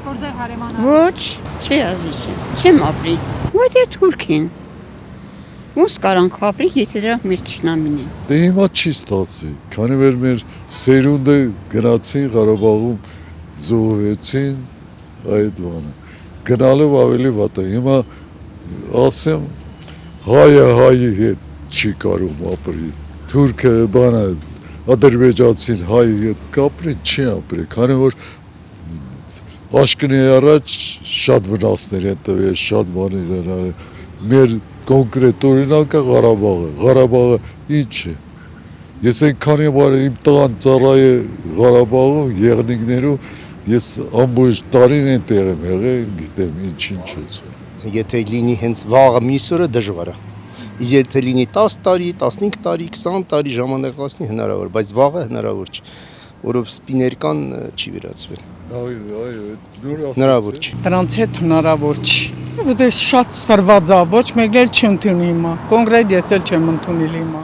որ ձեր հարևանը։ Ոչ, չի ազիջը, չեմ ապրի։ Ոչ է թուրքին։ Ոնց կարանք ապրի, եթե դրանք մեր թշնամին են։ Դե հիմա չի ստացի, քանի որ մեր սերունդը գնացին Ղարաբաղում զոհվեցին այդ բանը։ Գնալով ավելի վատ է։ Հիմա ասեմ հայը հայի հետ չի կարող ապրի։ Թուրքը բանը ադրբեջանցին հայի հետ կապրի, չի ապրի, քանի որ աշկնի առաջ շատ վնասներ են տվել, շատ բաներ են արել։ Մեր կոնկրետ օրինակը Ղարաբաղը ինչ է։ Ես այնքանի բար իմ տղան ծառայ է Ղարաբաղում, եղնիկներում, ես ամբողջ տարին են տեղ եմ եղել, գիտեմ ինչ է։ Եթե լինի հենց վաղը մյուս օրը դժվար է։ Իսկ եթե լինի 10 տարի, 15 տարի, 20 տարի ժամանակ հասնի հնարավոր, բայց վաղը հնարավոր չէ, որով սպիներկան չի վերացվել։ Հնարավոր չի։ Դրանց հետ հնարավոր չի։ Որտե շատ սրված է, ոչ մեկ էլ չընդունի հիմա։ Կոնկրետ ես էլ չեմ ընդունիլ հիմա։